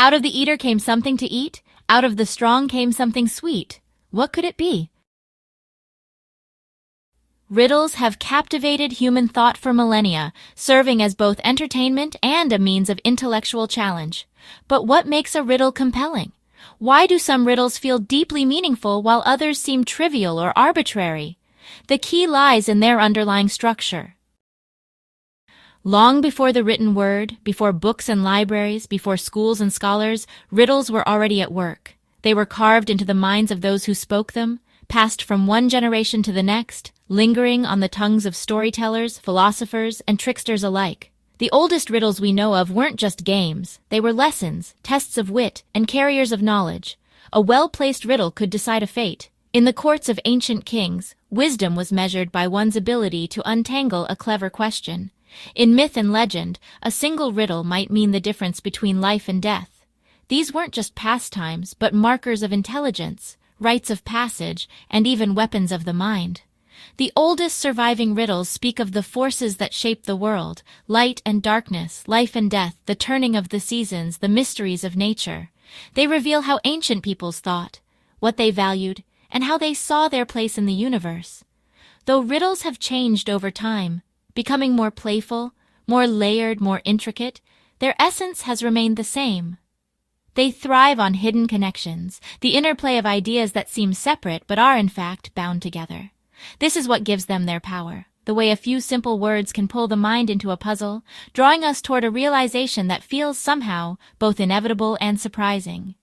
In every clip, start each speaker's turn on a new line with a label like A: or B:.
A: Out of the eater came something to eat, out of the strong came something sweet. What could it be? Riddles have captivated human thought for millennia, serving as both entertainment and a means of intellectual challenge. But what makes a riddle compelling? Why do some riddles feel deeply meaningful while others seem trivial or arbitrary? The key lies in their underlying structure. Long before the written word, before books and libraries, before schools and scholars, riddles were already at work. They were carved into the minds of those who spoke them, passed from one generation to the next, lingering on the tongues of storytellers, philosophers, and tricksters alike. The oldest riddles we know of weren't just games. They were lessons, tests of wit, and carriers of knowledge. A well-placed riddle could decide a fate. In the courts of ancient kings, wisdom was measured by one's ability to untangle a clever question. In myth and legend, a single riddle might mean the difference between life and death. These weren't just pastimes, but markers of intelligence, rites of passage, and even weapons of the mind. The oldest surviving riddles speak of the forces that shape the world, light and darkness, life and death, the turning of the seasons, the mysteries of nature. They reveal how ancient peoples thought, what they valued, and how they saw their place in the universe. Though riddles have changed over time, becoming more playful, more layered, more intricate, their essence has remained the same. They thrive on hidden connections, the interplay of ideas that seem separate but are in fact bound together. This is what gives them their power, the way a few simple words can pull the mind into a puzzle, drawing us toward a realization that feels somehow both inevitable and surprising.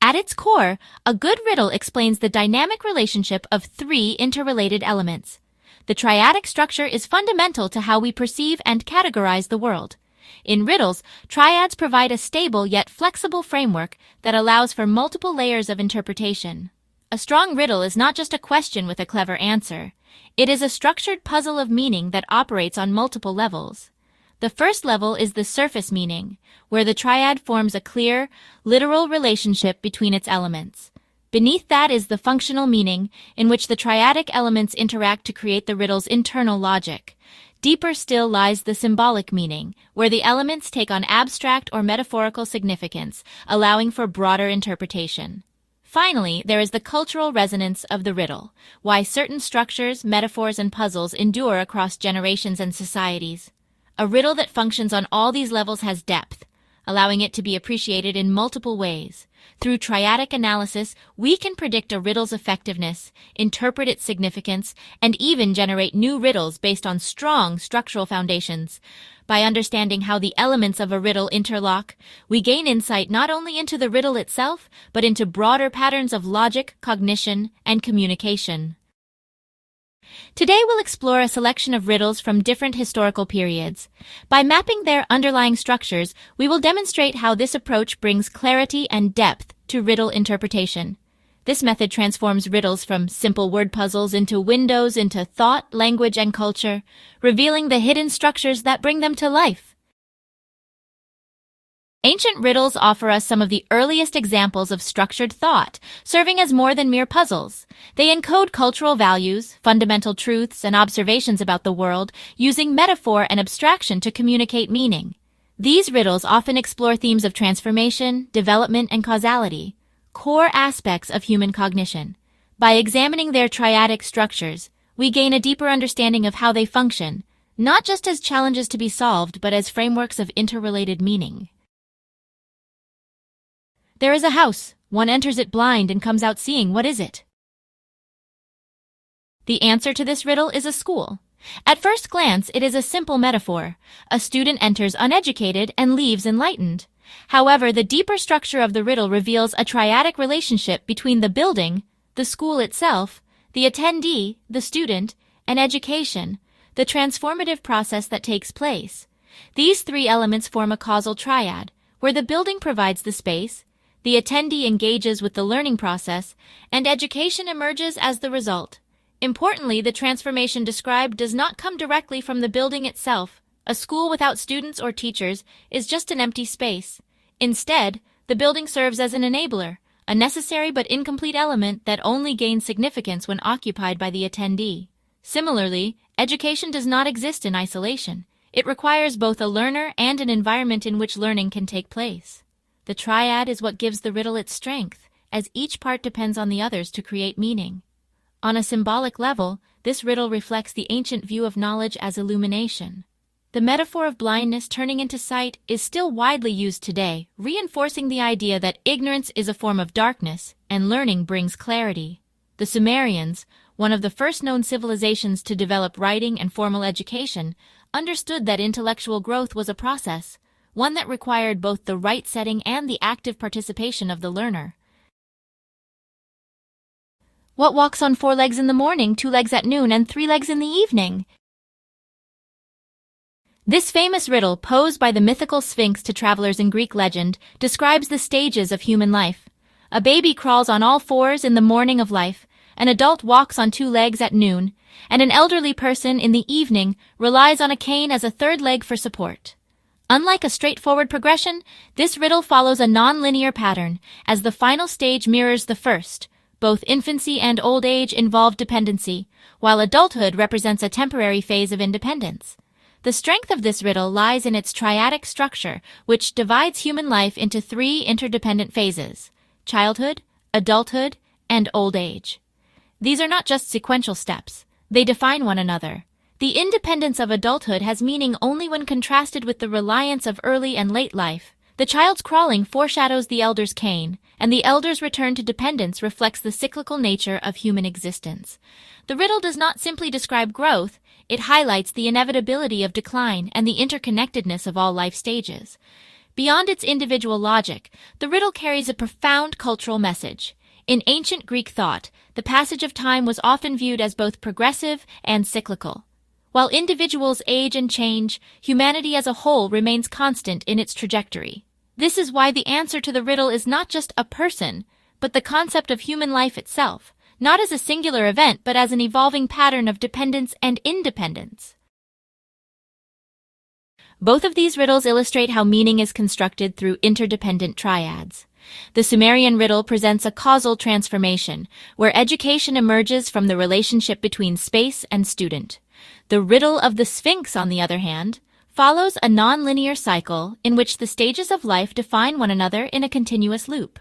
A: At its core, a good riddle explains the dynamic relationship of three interrelated elements. The triadic structure is fundamental to how we perceive and categorize the world. In riddles, triads provide a stable yet flexible framework that allows for multiple layers of interpretation. A strong riddle is not just a question with a clever answer. It is a structured puzzle of meaning that operates on multiple levels. The first level is the surface meaning, where the triad forms a clear, literal relationship between its elements. Beneath that is the functional meaning, in which the triadic elements interact to create the riddle's internal logic. Deeper still lies the symbolic meaning, where the elements take on abstract or metaphorical significance, allowing for broader interpretation. Finally, there is the cultural resonance of the riddle, why certain structures, metaphors, and puzzles endure across generations and societies. A riddle that functions on all these levels has depth, allowing it to be appreciated in multiple ways. Through triadic analysis, we can predict a riddle's effectiveness, interpret its significance, and even generate new riddles based on strong structural foundations. By understanding how the elements of a riddle interlock, we gain insight not only into the riddle itself, but into broader patterns of logic, cognition, and communication. Today we'll explore a selection of riddles from different historical periods. By mapping their underlying structures, we will demonstrate how this approach brings clarity and depth to riddle interpretation. This method transforms riddles from simple word puzzles into windows into thought, language, and culture, revealing the hidden structures that bring them to life. Ancient riddles offer us some of the earliest examples of structured thought, serving as more than mere puzzles. They encode cultural values, fundamental truths, and observations about the world, using metaphor and abstraction to communicate meaning. These riddles often explore themes of transformation, development, and causality, core aspects of human cognition. By examining their triadic structures, we gain a deeper understanding of how they function, not just as challenges to be solved, but as frameworks of interrelated meaning. There is a house. One enters it blind and comes out seeing. What is it? The answer to this riddle is a school. At first glance, it is a simple metaphor. A student enters uneducated and leaves enlightened. However, the deeper structure of the riddle reveals a triadic relationship between the building, the school itself, the attendee, the student, and education, the transformative process that takes place. These three elements form a causal triad, where the building provides the space, the attendee engages with the learning process, and education emerges as the result. Importantly, the transformation described does not come directly from the building itself. A school without students or teachers is just an empty space. Instead, the building serves as an enabler, a necessary but incomplete element that only gains significance when occupied by the attendee. Similarly, education does not exist in isolation. It requires both a learner and an environment in which learning can take place. The triad is what gives the riddle its strength, as each part depends on the others to create meaning. On a symbolic level, this riddle reflects the ancient view of knowledge as illumination. The metaphor of blindness turning into sight is still widely used today, reinforcing the idea that ignorance is a form of darkness and learning brings clarity. The Sumerians, one of the first known civilizations to develop writing and formal education, understood that intellectual growth was a process, one that required both the right setting and the active participation of the learner. What walks on 4 legs in the morning, 2 legs at noon, and 3 legs in the evening? This famous riddle, posed by the mythical Sphinx to travelers in Greek legend, describes the stages of human life. A baby crawls on all 4s in the morning of life, an adult walks on 2 legs at noon, and an elderly person in the evening relies on a cane as a 3rd leg for support. Unlike a straightforward progression, this riddle follows a non-linear pattern, as the final stage mirrors the first. Both infancy and old age involve dependency, while adulthood represents a temporary phase of independence. The strength of this riddle lies in its triadic structure, which divides human life into 3 interdependent phases: childhood, adulthood, and old age. These are not just sequential steps. They define one another. The independence of adulthood has meaning only when contrasted with the reliance of early and late life. The child's crawling foreshadows the elder's cane, and the elder's return to dependence reflects the cyclical nature of human existence. The riddle does not simply describe growth, it highlights the inevitability of decline and the interconnectedness of all life stages. Beyond its individual logic, the riddle carries a profound cultural message. In ancient Greek thought, the passage of time was often viewed as both progressive and cyclical. While individuals age and change, humanity as a whole remains constant in its trajectory. This is why the answer to the riddle is not just a person, but the concept of human life itself, not as a singular event but as an evolving pattern of dependence and independence. Both of these riddles illustrate how meaning is constructed through interdependent triads. The Sumerian riddle presents a causal transformation, where education emerges from the relationship between space and student. The riddle of the Sphinx, on the other hand, follows a non-linear cycle in which the stages of life define one another in a continuous loop.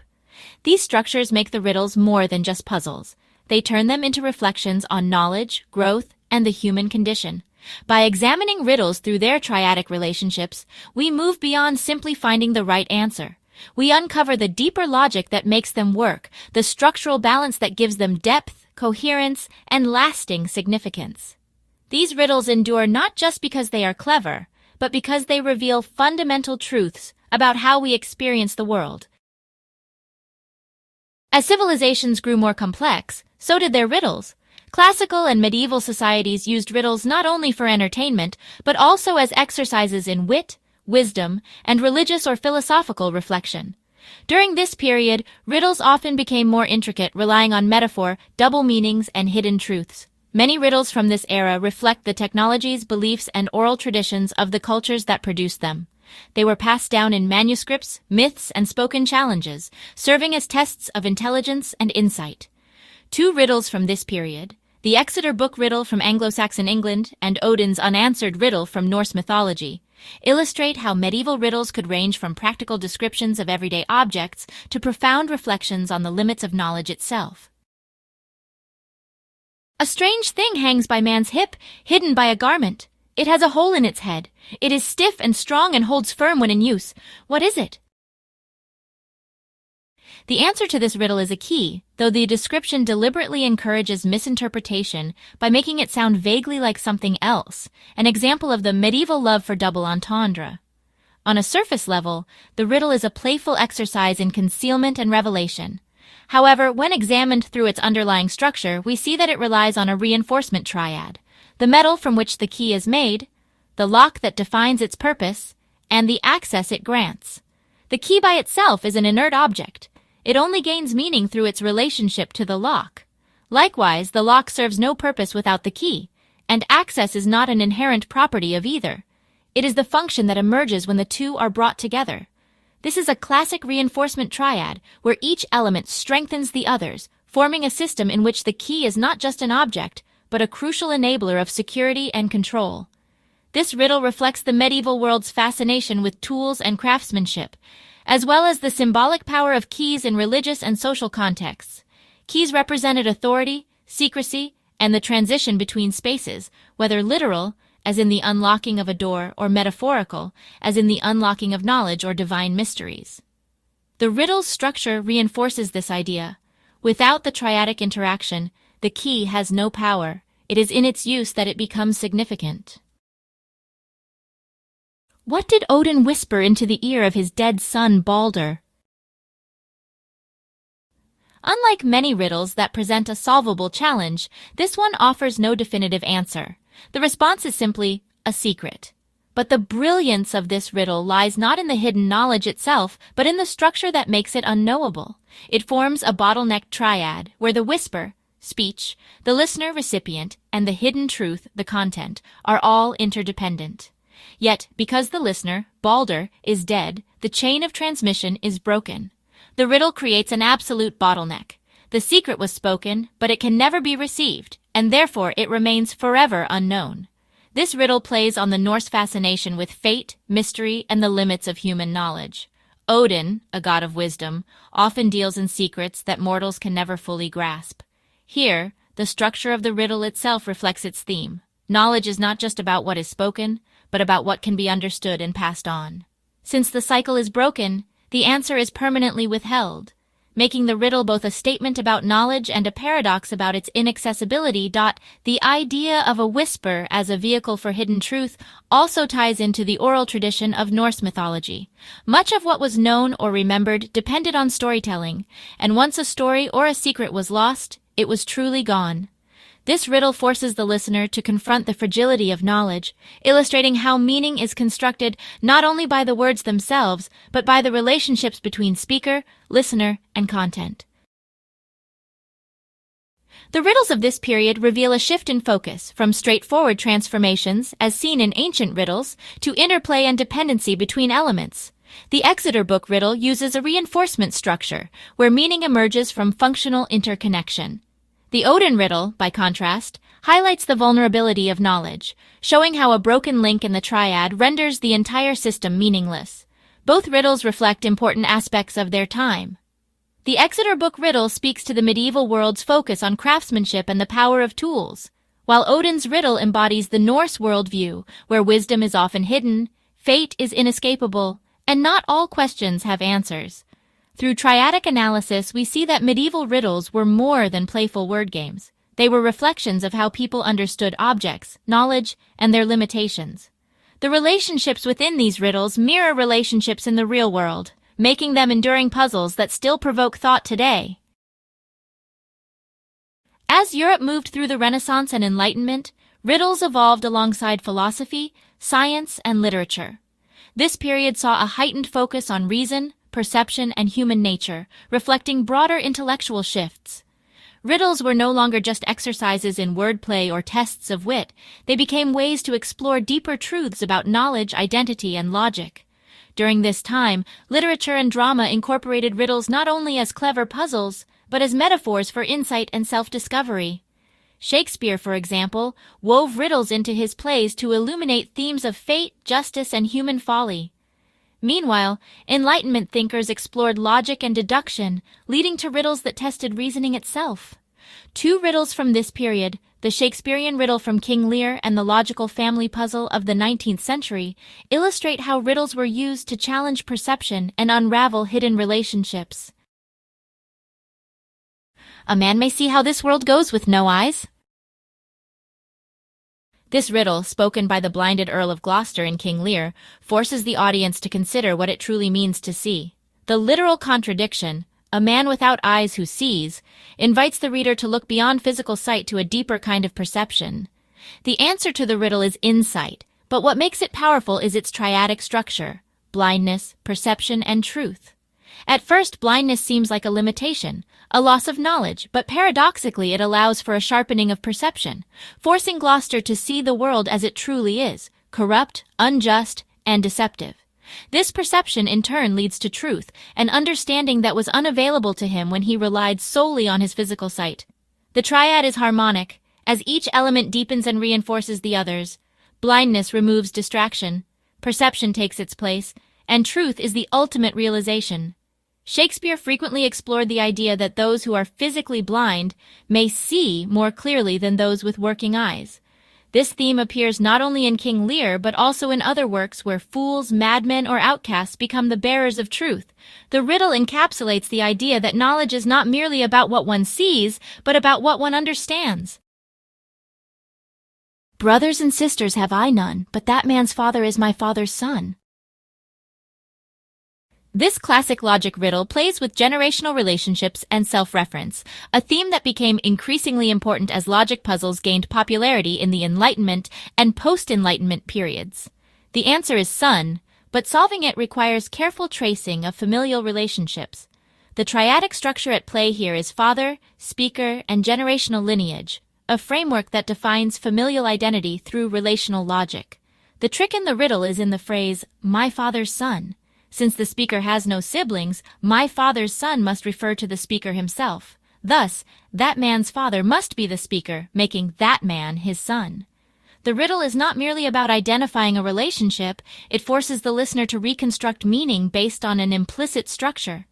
A: These structures make the riddles more than just puzzles. They turn them into reflections on knowledge, growth, and the human condition. By examining riddles through their triadic relationships, we move beyond simply finding the right answer. We uncover the deeper logic that makes them work, the structural balance that gives them depth, coherence, and lasting significance. These riddles endure not just because they are clever, but because they reveal fundamental truths about how we experience the world. As civilizations grew more complex, so did their riddles. Classical and medieval societies used riddles not only for entertainment, but also as exercises in wit, wisdom, and religious or philosophical reflection. During this period, riddles often became more intricate, relying on metaphor, double meanings, and hidden truths. Many riddles from this era reflect the technologies, beliefs, and oral traditions of the cultures that produced them. They were passed down in manuscripts, myths, and spoken challenges, serving as tests of intelligence and insight. 2 riddles from this period, the Exeter Book riddle from Anglo-Saxon England and Odin's unanswered riddle from Norse mythology, illustrate how medieval riddles could range from practical descriptions of everyday objects to profound reflections on the limits of knowledge itself. A strange thing hangs by man's hip, hidden by a garment. It has a hole in its head. It is stiff and strong and holds firm when in use. What is it? The answer to this riddle is a key, though the description deliberately encourages misinterpretation by making it sound vaguely like something else, an example of the medieval love for double entendre. On a surface level, the riddle is a playful exercise in concealment and revelation. However, when examined through its underlying structure, we see that it relies on a reinforcement triad: the metal from which the key is made, the lock that defines its purpose, and the access it grants. The key by itself is an inert object. It only gains meaning through its relationship to the lock. Likewise, the lock serves no purpose without the key, and access is not an inherent property of either. It is the function that emerges when the two are brought together. This is a classic reinforcement triad, where each element strengthens the others, forming a system in which the key is not just an object, but a crucial enabler of security and control. This riddle reflects the medieval world's fascination with tools and craftsmanship, as well as the symbolic power of keys in religious and social contexts. Keys represented authority, secrecy, and the transition between spaces, whether literal, as in the unlocking of a door, or metaphorical, as in the unlocking of knowledge or divine mysteries. The riddle's structure reinforces this idea. Without the triadic interaction, the key has no power. It is in its use that it becomes significant. What did Odin whisper into the ear of his dead son Balder? Unlike many riddles that present a solvable challenge, this one offers no definitive answer. The response is simply a secret. But the brilliance of this riddle lies not in the hidden knowledge itself, but in the structure that makes it unknowable. It forms a bottleneck triad, where the whisper, speech, the listener, recipient, and the hidden truth, the content, are all interdependent. Yet, because the listener, Balder, is dead, the chain of transmission is broken. The riddle creates an absolute bottleneck. The secret was spoken, but it can never be received, and therefore it remains forever unknown. This riddle plays on the Norse fascination with fate, mystery, and the limits of human knowledge. Odin, a god of wisdom, often deals in secrets that mortals can never fully grasp. Here, the structure of the riddle itself reflects its theme. Knowledge is not just about what is spoken, but about what can be understood and passed on. Since the cycle is broken, the answer is permanently withheld, making the riddle both a statement about knowledge and a paradox about its inaccessibility. The idea of a whisper as a vehicle for hidden truth also ties into the oral tradition of Norse mythology. Much of what was known or remembered depended on storytelling, and once a story or a secret was lost, it was truly gone. This riddle forces the listener to confront the fragility of knowledge, illustrating how meaning is constructed not only by the words themselves, but by the relationships between speaker, listener, and content. The riddles of this period reveal a shift in focus from straightforward transformations, as seen in ancient riddles, to interplay and dependency between elements. The Exeter Book riddle uses a reinforcement structure, where meaning emerges from functional interconnection. The Odin riddle, by contrast, highlights the vulnerability of knowledge, showing how a broken link in the triad renders the entire system meaningless. Both riddles reflect important aspects of their time. The Exeter Book riddle speaks to the medieval world's focus on craftsmanship and the power of tools, while Odin's riddle embodies the Norse worldview, where wisdom is often hidden, fate is inescapable, and not all questions have answers. Through triadic analysis, we see that medieval riddles were more than playful word games. They were reflections of how people understood objects, knowledge, and their limitations. The relationships within these riddles mirror relationships in the real world, making them enduring puzzles that still provoke thought today. As Europe moved through the Renaissance and Enlightenment, riddles evolved alongside philosophy, science, and literature. This period saw a heightened focus on reason, perception, and human nature, reflecting broader intellectual shifts. Riddles were no longer just exercises in wordplay or tests of wit. They became ways to explore deeper truths about knowledge, identity, and logic. During this time, literature and drama incorporated riddles not only as clever puzzles, but as metaphors for insight and self-discovery. Shakespeare, for example, wove riddles into his plays to illuminate themes of fate, justice, and human folly. Meanwhile, Enlightenment thinkers explored logic and deduction, leading to riddles that tested reasoning itself. Two riddles from this period, the Shakespearean riddle from King Lear and the logical family puzzle of the 19th century, illustrate how riddles were used to challenge perception and unravel hidden relationships. A man may see how this world goes with no eyes. This riddle, spoken by the blinded Earl of Gloucester in King Lear, forces the audience to consider what it truly means to see. The literal contradiction, a man without eyes who sees, invites the reader to look beyond physical sight to a deeper kind of perception. The answer to the riddle is insight, but what makes it powerful is its triadic structure: blindness, perception, and truth. At first, blindness seems like a limitation, a loss of knowledge, but paradoxically it allows for a sharpening of perception, forcing Gloucester to see the world as it truly is, corrupt, unjust, and deceptive. This perception in turn leads to truth, an understanding that was unavailable to him when he relied solely on his physical sight. The triad is harmonic, as each element deepens and reinforces the others. Blindness removes distraction, perception takes its place, and truth is the ultimate realization. Shakespeare frequently explored the idea that those who are physically blind may see more clearly than those with working eyes. This theme appears not only in King Lear but also in other works where fools, madmen, or outcasts become the bearers of truth. The riddle encapsulates the idea that knowledge is not merely about what one sees, but about what one understands. Brothers and sisters have I none, but that man's father is my father's son. This classic logic riddle plays with generational relationships and self-reference, a theme that became increasingly important as logic puzzles gained popularity in the Enlightenment and post-Enlightenment periods. The answer is son, but solving it requires careful tracing of familial relationships. The triadic structure at play here is father, speaker, and generational lineage, a framework that defines familial identity through relational logic. The trick in the riddle is in the phrase, my father's son. Since the speaker has no siblings, my father's son must refer to the speaker himself. Thus, that man's father must be the speaker, making that man his son. The riddle is not merely about identifying a relationship, it forces the listener to reconstruct meaning based on an implicit structure.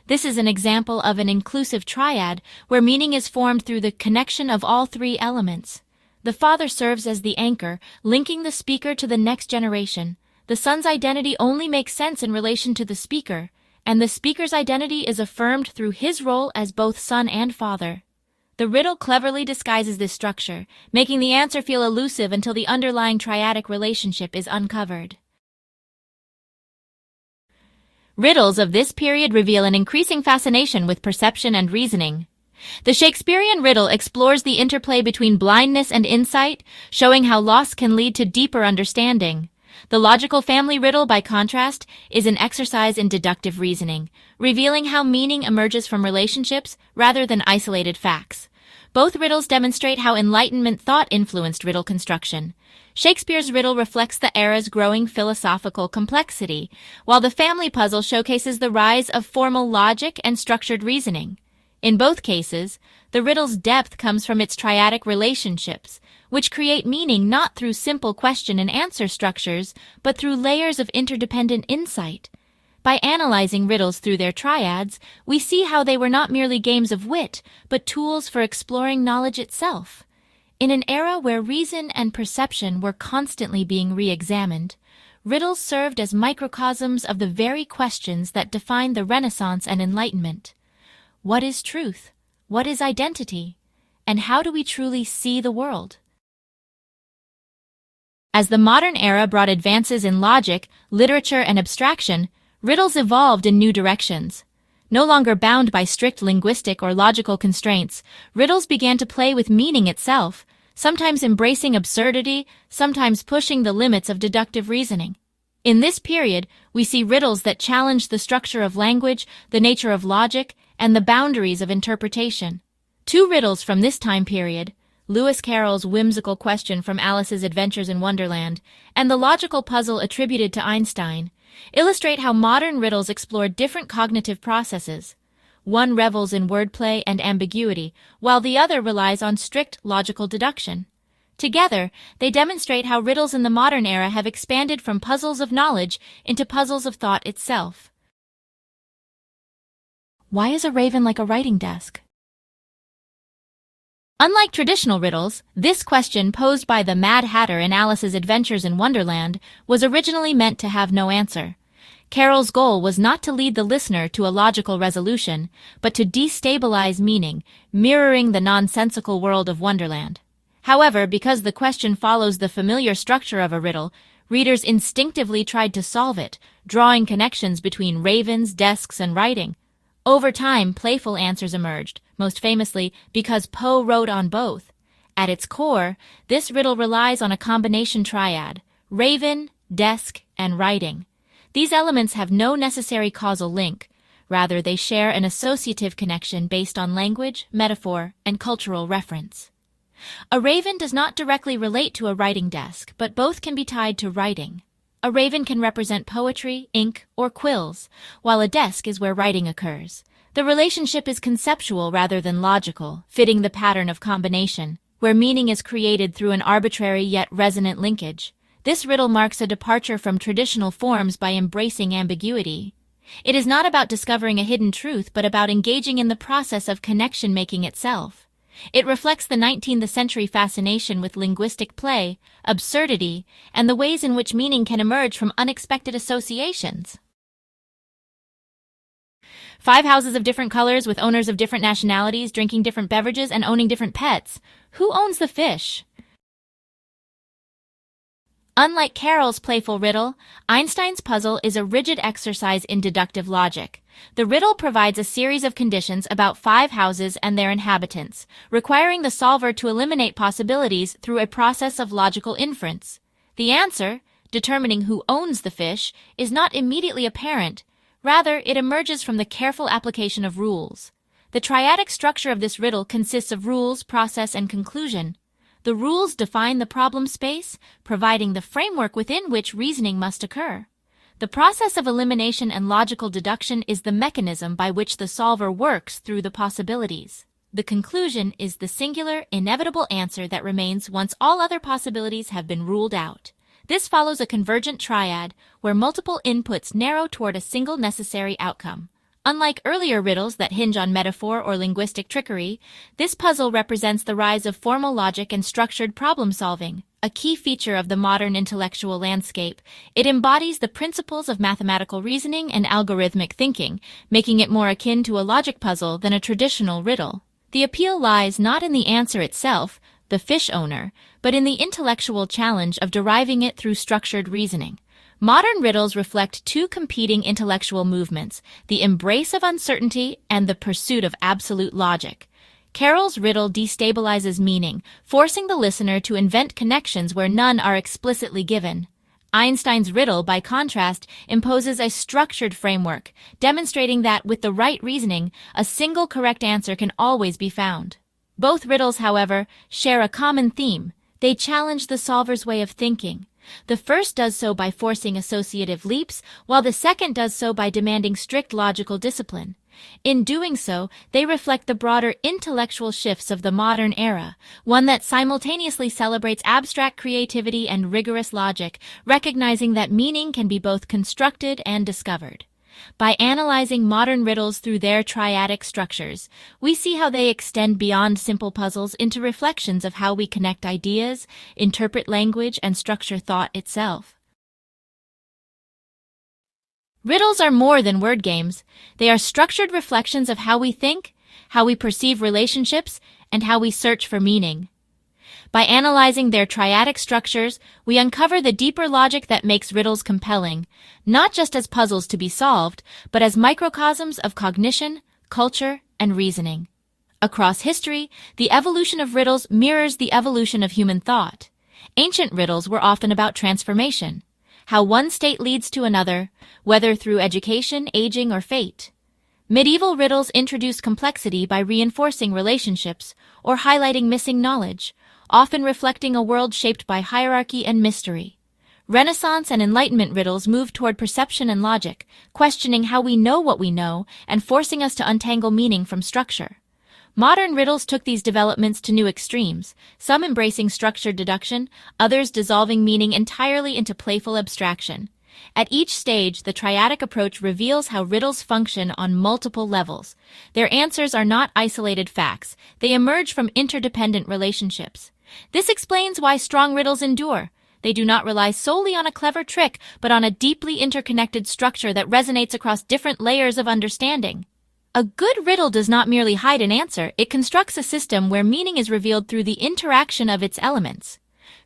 A: This is an example of an inclusive triad, where meaning is formed through the connection of all three elements. The father serves as the anchor, linking the speaker to the next generation. The son's identity only makes sense in relation to the speaker, and the speaker's identity is affirmed through his role as both son and father. The riddle cleverly disguises this structure, making the answer feel elusive until the underlying triadic relationship is uncovered. Riddles of this period reveal an increasing fascination with perception and reasoning. The Shakespearean riddle explores the interplay between blindness and insight, showing how loss can lead to deeper understanding. The logical family riddle, by contrast, is an exercise in deductive reasoning, revealing how meaning emerges from relationships rather than isolated facts. Both riddles demonstrate how Enlightenment thought influenced riddle construction. Shakespeare's riddle reflects the era's growing philosophical complexity, while the family puzzle showcases the rise of formal logic and structured reasoning. In both cases, the riddle's depth comes from its triadic relationships, which create meaning not through simple question and answer structures, but through layers of interdependent insight. By analyzing riddles through their triads, we see how they were not merely games of wit, but tools for exploring knowledge itself. In an era where reason and perception were constantly being re-examined, riddles served as microcosms of the very questions that defined the Renaissance and Enlightenment. What is truth? What is identity? And how do we truly see the world? As the modern era brought advances in logic, literature, and abstraction, riddles evolved in new directions. No longer bound by strict linguistic or logical constraints, riddles began to play with meaning itself, sometimes embracing absurdity, sometimes pushing the limits of deductive reasoning. In this period, we see riddles that challenge the structure of language, the nature of logic, and the boundaries of interpretation. Two riddles from this time period, Lewis Carroll's whimsical question from Alice's Adventures in Wonderland, and the logical puzzle attributed to Einstein, illustrate how modern riddles explore different cognitive processes. One revels in wordplay and ambiguity, while the other relies on strict logical deduction. Together, they demonstrate how riddles in the modern era have expanded from puzzles of knowledge into puzzles of thought itself. Why is a raven like a writing desk? Unlike traditional riddles, this question posed by the Mad Hatter in Alice's Adventures in Wonderland was originally meant to have no answer. Carroll's goal was not to lead the listener to a logical resolution, but to destabilize meaning, mirroring the nonsensical world of Wonderland. However, because the question follows the familiar structure of a riddle, readers instinctively tried to solve it, drawing connections between ravens, desks, and writing. Over time, playful answers emerged, most famously because Poe wrote on both. At its core, this riddle relies on a combination triad: raven, desk, and writing. These elements have no necessary causal link. Rather, they share an associative connection based on language, metaphor, and cultural reference. A raven does not directly relate to a writing desk, but both can be tied to writing. A raven can represent poetry, ink, or quills, while a desk is where writing occurs. The relationship is conceptual rather than logical, fitting the pattern of combination. where meaning is created through an arbitrary yet resonant linkage. This riddle marks a departure from traditional forms by embracing ambiguity. It is not about discovering a hidden truth, but about engaging in the process of connection-making itself. It reflects the 19th century fascination with linguistic play, absurdity, and the ways in which meaning can emerge from unexpected associations. 5 houses of different colors with owners of different nationalities, drinking different beverages, and owning different pets. Who owns the fish? Unlike Carroll's playful riddle, Einstein's puzzle is a rigid exercise in deductive logic. The riddle provides a series of conditions about 5 houses and their inhabitants, requiring the solver to eliminate possibilities through a process of logical inference. The answer, determining who owns the fish, is not immediately apparent. Rather, it emerges from the careful application of rules. The triadic structure of this riddle consists of rules, process, and conclusion. The rules define the problem space, providing the framework within which reasoning must occur. The process of elimination and logical deduction is the mechanism by which the solver works through the possibilities. The conclusion is the singular, inevitable answer that remains once all other possibilities have been ruled out. This follows a convergent triad, where multiple inputs narrow toward a single necessary outcome. Unlike earlier riddles that hinge on metaphor or linguistic trickery, this puzzle represents the rise of formal logic and structured problem-solving, a key feature of the modern intellectual landscape. It embodies the principles of mathematical reasoning and algorithmic thinking, making it more akin to a logic puzzle than a traditional riddle. The appeal lies not in the answer itself, the fish owner, but in the intellectual challenge of deriving it through structured reasoning. Modern riddles reflect 2 competing intellectual movements, the embrace of uncertainty and the pursuit of absolute logic. Carroll's riddle destabilizes meaning, forcing the listener to invent connections where none are explicitly given. Einstein's riddle, by contrast, imposes a structured framework, demonstrating that with the right reasoning, a single correct answer can always be found. Both riddles, however, share a common theme. They challenge the solver's way of thinking. The first does so by forcing associative leaps, while the second does so by demanding strict logical discipline. In doing so, they reflect the broader intellectual shifts of the modern era, one that simultaneously celebrates abstract creativity and rigorous logic, recognizing that meaning can be both constructed and discovered. By analyzing modern riddles through their triadic structures, we see how they extend beyond simple puzzles into reflections of how we connect ideas, interpret language, and structure thought itself. Riddles are more than word games. They are structured reflections of how we think, how we perceive relationships, and how we search for meaning. By analyzing their triadic structures, we uncover the deeper logic that makes riddles compelling, not just as puzzles to be solved, but as microcosms of cognition, culture, and reasoning. Across history, the evolution of riddles mirrors the evolution of human thought. Ancient riddles were often about transformation, how one state leads to another, whether through education, aging, or fate. Medieval riddles introduced complexity by reinforcing relationships or highlighting missing knowledge, often reflecting a world shaped by hierarchy and mystery. Renaissance and Enlightenment riddles moved toward perception and logic, questioning how we know what we know and forcing us to untangle meaning from structure. Modern riddles took these developments to new extremes, some embracing structured deduction, others dissolving meaning entirely into playful abstraction. At each stage, the triadic approach reveals how riddles function on multiple levels. Their answers are not isolated facts. They emerge from interdependent relationships. This explains why strong riddles endure. They do not rely solely on a clever trick, but on a deeply interconnected structure that resonates across different layers of understanding. A good riddle does not merely hide an answer, it constructs a system where meaning is revealed through the interaction of its elements.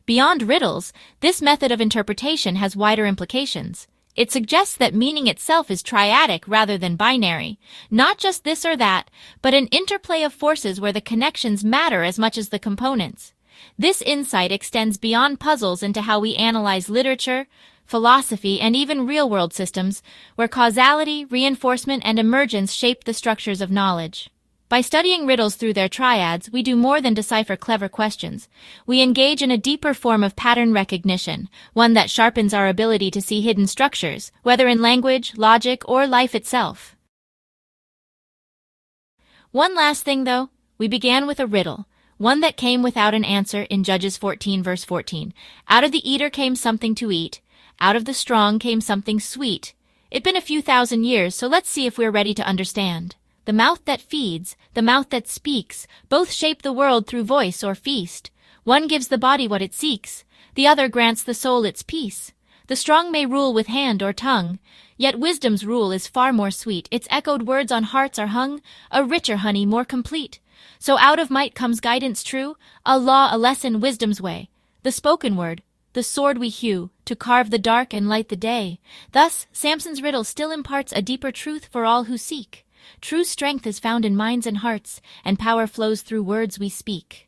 A: Beyond riddles, this method of interpretation has wider implications. It suggests that meaning itself is triadic rather than binary, not just this or that, but an interplay of forces where the connections matter as much as the components. This insight extends beyond puzzles into how we analyze literature, philosophy, and even real-world systems, where causality, reinforcement, and emergence shape the structures of knowledge. By studying riddles through their triads, we do more than decipher clever questions. We engage in a deeper form of pattern recognition, one that sharpens our ability to see hidden structures, whether in language, logic, or life itself. One last thing, though. We began with a riddle. one that came without an answer in Judges 14 verse 14. Out of the eater came something to eat. Out of the strong came something sweet. It'd been a few thousand years, so let's see if we're ready to understand. The mouth that feeds, the mouth that speaks, both shape the world through voice or feast. One gives the body what it seeks, the other grants the soul its peace. The strong may rule with hand or tongue, yet wisdom's rule is far more sweet. Its echoed words on hearts are hung, a richer honey more complete. So out of might comes guidance true, a law, a lesson, wisdom's way. The spoken word, the sword we hew, to carve the dark and light the day. Thus, Samson's riddle still imparts a deeper truth for all who seek. True strength is found in minds and hearts, and power flows through words we speak.